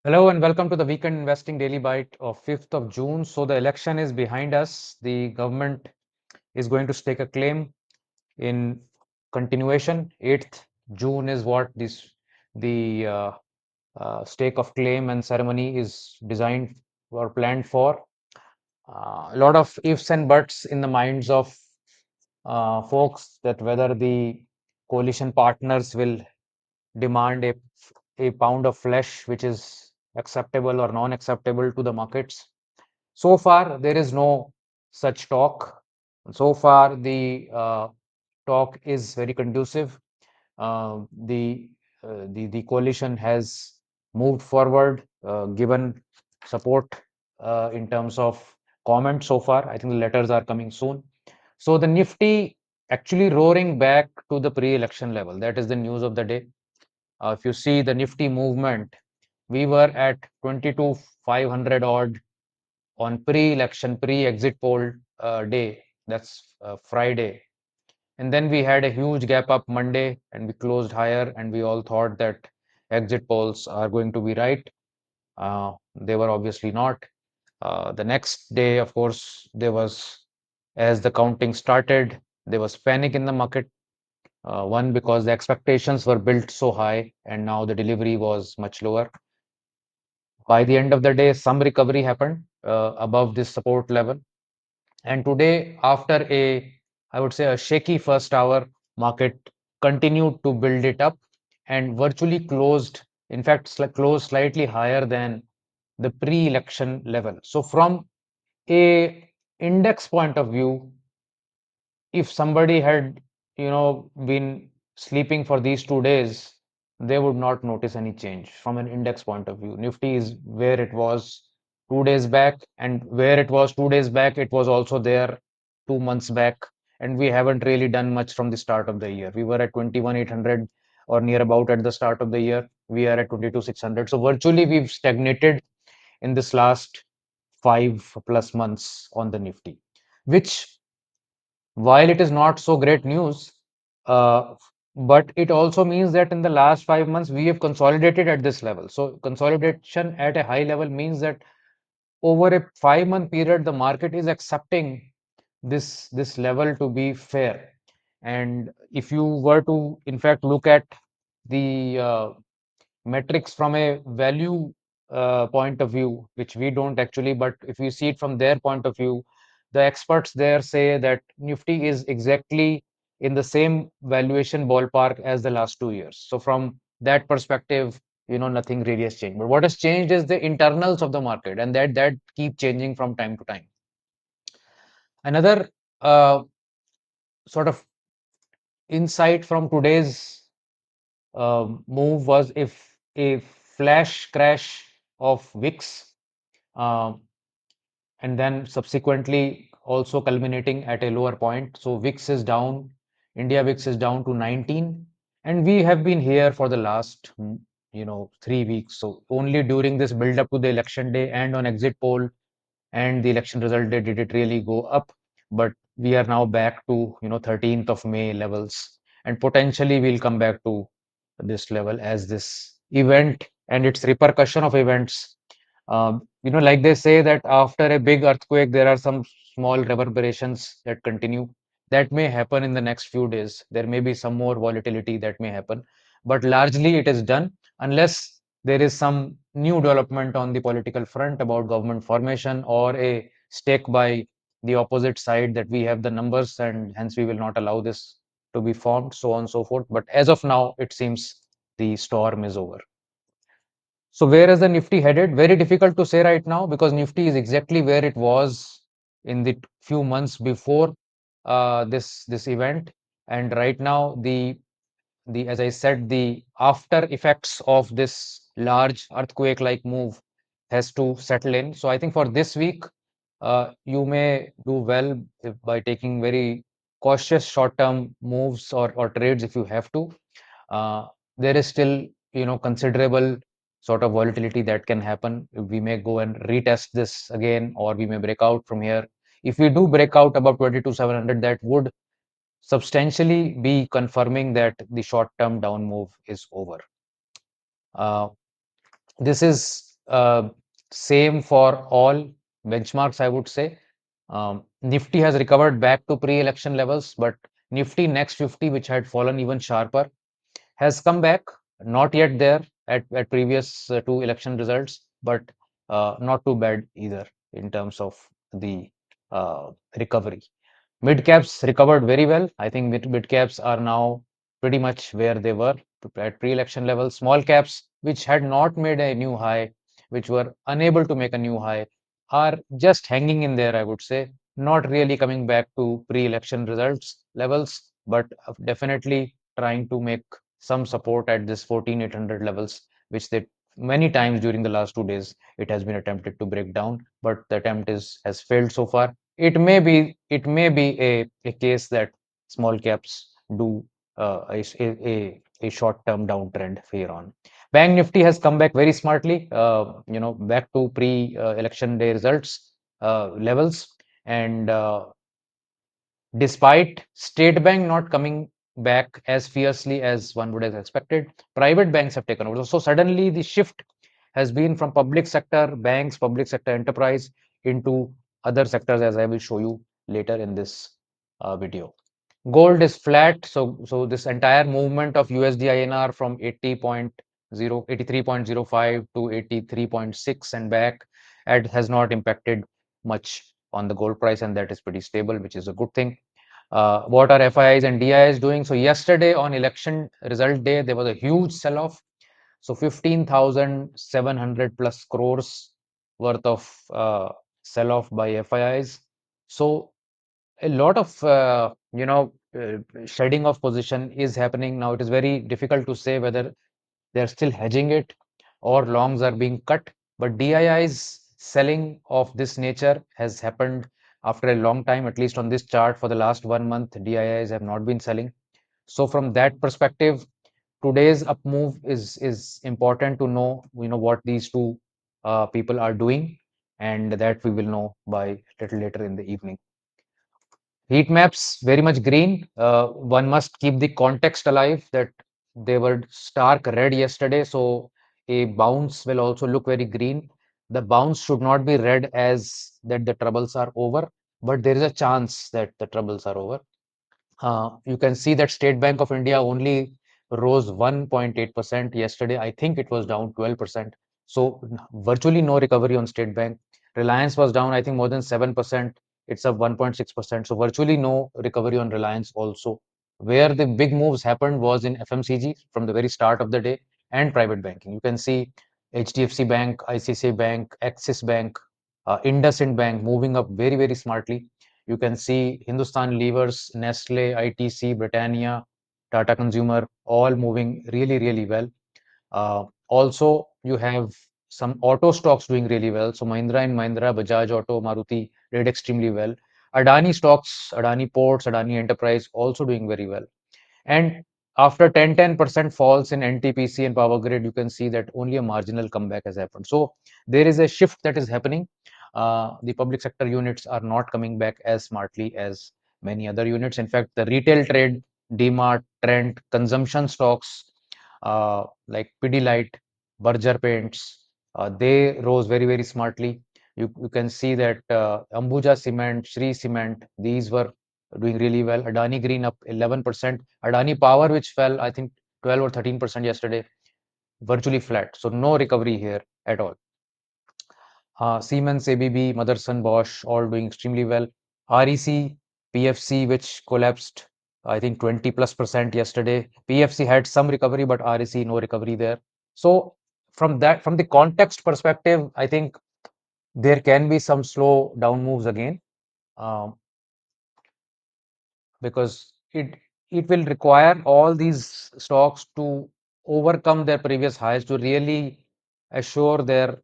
Hello and welcome to the Weekend Investing Daily Bite of 5th of June. So the election is behind us. The government is going to stake a claim in continuation. 8th June is what the stake of claim and ceremony is designed or planned for. A lot of ifs and buts in the minds of folks that whether the coalition partners will demand a pound of flesh which is acceptable or non-acceptable to the markets. So far, there is no such talk. So far, the talk is very conducive. Uh, the, the coalition has moved forward, given support in terms of comment so far. I think the letters are coming soon. So the Nifty actually roaring back to the pre-election level. That is the news of the day. If you see the Nifty movement, we were at 22,500 odd on pre-election, pre-exit poll day. That's Friday. And then we had a huge gap up Monday and we closed higher, and we all thought that exit polls are going to be right. They were obviously not. The next day, of course, as the counting started, there was panic in the market. One, because the expectations were built so high and now the delivery was much lower. By the end of the day, some recovery happened above this support level. And today, after I would say, a shaky first hour, market continued to build it up and virtually closed, in fact, closed slightly higher than the pre-election level. So from a index point of view, if somebody had, been sleeping for these 2 days, they would not notice any change from an index point of view. Nifty is where it was 2 days back, and where it was 2 days back, it was also there 2 months back. And we haven't really done much from the start of the year. We were at 21,800 or near about at the start of the year. We are at 22,600. So virtually we've stagnated in this last 5+ months on the Nifty, which, while it is not so great news, uh, but it also means that in the last 5 months we have consolidated at this level. So consolidation at a high level means that over a 5 month period, the market is accepting this level to be fair. And if you were to, in fact, look at the metrics from a value point of view, which we don't actually, but if you see it from their point of view, the experts there say that Nifty is exactly in the same valuation ballpark as the last 2 years. So from that perspective, nothing really has changed. But what has changed is the internals of the market, and that keep changing from time to time. Another sort of insight from today's move was if a flash crash of VIX, uh, and then subsequently also culminating at a lower point. So VIX is down, India VIX is down to 19, and we have been here for the last 3 weeks. So only during this build up to the election day and on exit poll and the election result day did it really go up. But we are now back to 13th of May levels, and potentially we'll come back to this level as this event and its repercussion of events. Like they say that after a big earthquake, there are some small reverberations that continue. That may happen in the next few days. There may be some more volatility that may happen, but largely it is done unless there is some new development on the political front about government formation or a stake by the opposite side that we have the numbers and hence we will not allow this to be formed, so on and so forth. But as of now, it seems the storm is over. So where is the Nifty headed? Very difficult to say right now because Nifty is exactly where it was in the few months before this event, and right now the as I said, the after effects of this large earthquake-like move has to settle in. So I think for this week, you may do well by taking very cautious short-term moves or trades if you have to. There is still, considerable sort of volatility that can happen. We may go and retest this again, or we may break out from here. If we do break out above 22,700, that would substantially be confirming that the short-term down move is over. Uh, this is Uh, Same for all benchmarks, I would say. Nifty has recovered back to pre-election levels, but Nifty Next 50, which had fallen even sharper, has come back. Not yet there at previous two election results, but not too bad either in terms of the uh, recovery. Mid caps recovered very well. I think mid caps are now pretty much where they were at pre-election level. Small caps, which had not made a new high, which were unable to make a new high, are just hanging in there, I would say. Not really coming back to pre-election results levels, but definitely trying to make some support at this 14,800 levels, which they many times during the last 2 days it has been attempted to break down, but the attempt is has failed so far. It may be a case that small caps do a short-term downtrend here on. Bank Nifty has come back very smartly, back to pre-election day results levels, and despite State Bank not coming back as fiercely as one would have expected, private banks have taken over. So suddenly the shift has been from public sector banks, public sector enterprise into other sectors, as I will show you later in this video. Gold is flat, so this entire movement of USD INR from 83.05 to 83.6 and back has not impacted much on the gold price, and that is pretty stable, which is a good thing. What are FIIs and DIIs doing? So yesterday on election result day, there was a huge sell-off. So 15,700 plus crores worth of sell-off by FIIs. So a lot of shedding of position is happening now. It is very difficult to say whether they're still hedging it or longs are being cut. But DII's selling of this nature has happened after a long time, at least on this chart for the last 1 month. DIIs have not been selling. So from that perspective, today's up move is important to know, what these two people are doing, and that we will know by little later in the evening. Heat maps very much green. One must keep the context alive that they were stark red yesterday, so a bounce will also look very green. The bounce should not be read as that the troubles are over, but there is a chance that the troubles are over. You can see that State Bank of India only rose 1.8% yesterday. I think it was down 12%. So virtually no recovery on State Bank. Reliance was down, I think, more than 7%. It's up 1.6%. So virtually no recovery on Reliance also. Where the big moves happened was in FMCG from the very start of the day and private banking. You can see HDFC Bank, ICICI Bank, Axis Bank, IndusInd Bank moving up very, very smartly. You can see Hindustan Levers, Nestle, ITC, Britannia, Tata Consumer, all moving really, really well. Also, you have some auto stocks doing really well. So Mahindra and Mahindra, Bajaj Auto, Maruti did extremely well. Adani stocks, Adani Ports, Adani Enterprise also doing very well. And after 10% falls in NTPC and Power Grid, you can see that only a marginal comeback has happened. So there is a shift that is happening. The public sector units are not coming back as smartly as many other units. In fact, the retail trade, DMart, Trent, consumption stocks like Pidilite, Berger Paints, they rose very, very smartly. You can see that Ambuja Cement, Shri Cement, these were doing really well. Adani Green up 11%. Adani Power, which fell, I think, 12 or 13% yesterday, virtually flat. So no recovery here at all. Siemens, ABB, Motherson, Bosch, all doing extremely well. REC, PFC, which collapsed, I think 20 plus percent yesterday. PFC had some recovery, but REC no recovery there. So from the context perspective, I think there can be some slow down moves again. Um, because it will require all these stocks to overcome their previous highs to really assure their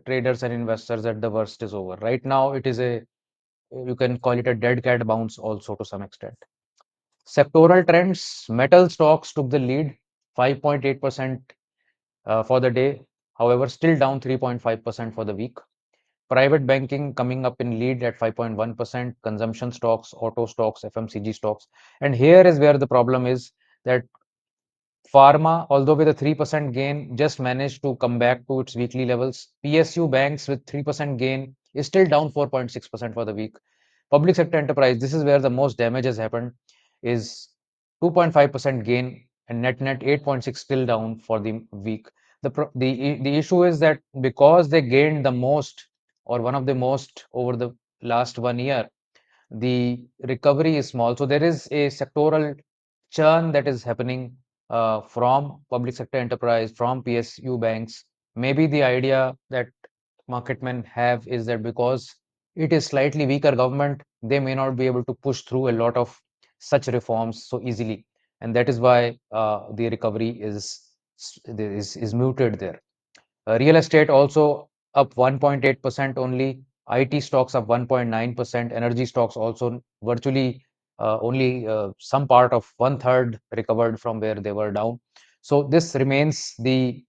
traders and investors that the worst is over. Right now, it is you can call it a dead cat bounce also to some extent. Sectoral trends, metal stocks took the lead, 5.8% for the day. However, still down 3.5% for the week. Private banking coming up in lead at 5.1%, consumption stocks, auto stocks, FMCG stocks. And here is where the problem is that Pharma, although with a 3% gain, just managed to come back to its weekly levels. PSU banks with 3% gain is still down 4.6% for the week. Public sector enterprise, this is where the most damage has happened, is 2.5% gain and net 8.6 still down for the week. The issue is that because they gained the most or one of the most over the last 1 year, the recovery is small. So there is a sectoral churn that is happening from public sector enterprise, from PSU banks. Maybe the idea that market men have is that because it is slightly weaker government, they may not be able to push through a lot of such reforms so easily, and that is why the recovery is muted there. Real estate also up 1.8% only. IT stocks up 1.9%. Energy stocks also virtually only some part of one third recovered from where they were down. So this remains the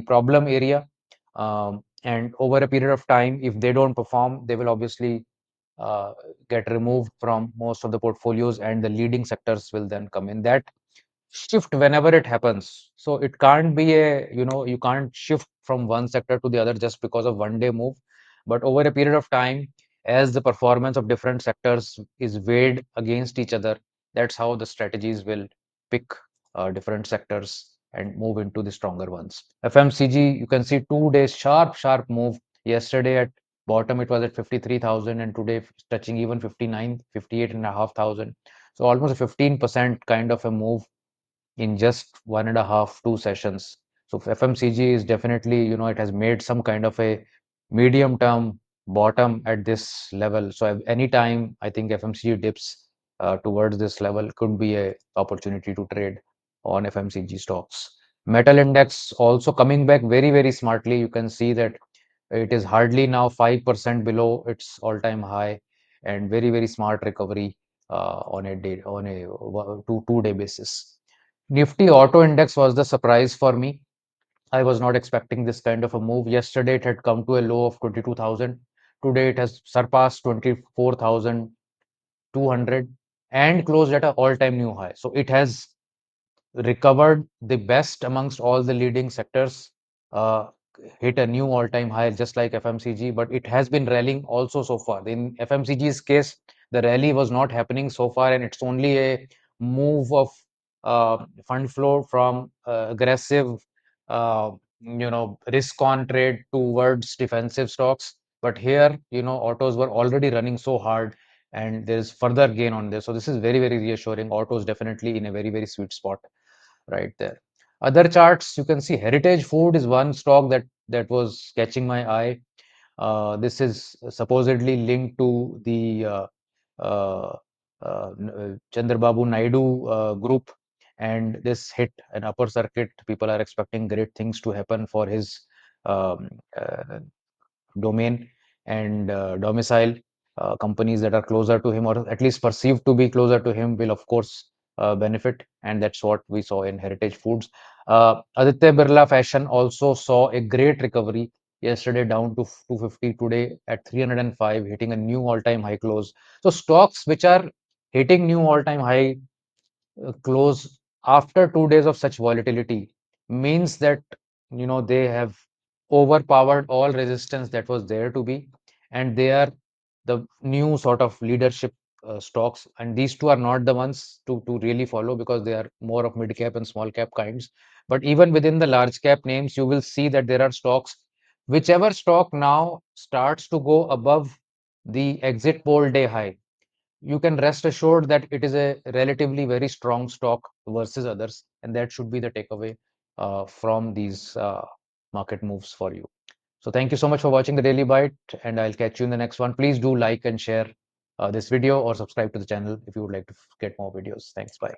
problem area. And over a period of time, if they don't perform, they will obviously get removed from most of the portfolios, and the leading sectors will then come in. That shift whenever it happens. So it can't be you can't shift from one sector to the other just because of 1 day move. But over a period of time, as the performance of different sectors is weighed against each other, that's how the strategies will pick different sectors and move into the stronger ones. FMCG, you can see 2 days sharp move. Yesterday at bottom, it was at 53,000, and today it's touching even 59, 58 and a half thousand. So almost a 15% kind of a move in just 1.5, 2 sessions. So FMCG is definitely, it has made some kind of a medium term bottom at this level. So anytime I think FMCG dips towards this level could be a opportunity to trade on FMCG stocks. Metal index also coming back very, very smartly. You can see that it is hardly now 5% below its all-time high, and very, very smart recovery on a day on a 2 day basis. Nifty Auto Index was the surprise for me. I was not expecting this kind of a move. Yesterday, it had come to a low of 22,000. Today, it has surpassed 24,200 and closed at an all-time new high. So it has recovered the best amongst all the leading sectors, uh, hit a new all-time high, just like FMCG, but it has been rallying also so far. In FMCG's case, the rally was not happening so far, and it's only a move of fund flow from aggressive, risk on trade towards defensive stocks. But here, autos were already running so hard, and there is further gain on this. So this is very, very reassuring. Autos definitely in a very, very sweet spot right there. Other charts, you can see Heritage Food is one stock that was catching my eye. This is supposedly linked to the uh, Chandrababu Naidu group, and this hit an upper circuit. People are expecting great things to happen for his um, uh, domain and domicile. Companies that are closer to him, or at least perceived to be closer to him, will of course benefit, and that's what we saw in Heritage Foods. Aditya Birla Fashion also saw a great recovery yesterday, down to 250, today at 305, hitting a new all-time high close. So stocks which are hitting new all-time high close after 2 days of such volatility means that they have overpowered all resistance that was there to be, and they are the new sort of leadership stocks. And these two are not the ones to really follow, because they are more of mid cap and small cap kinds. But even within the large cap names, you will see that there are stocks. Whichever stock now starts to go above the exit poll day high, you can rest assured that it is a relatively very strong stock versus others, and that should be the takeaway from these market moves for you. So thank you so much for watching the Daily Bite, and I'll catch you in the next one. Please do like and share this video, or subscribe to the channel if you would like to get more videos. Thanks. Bye.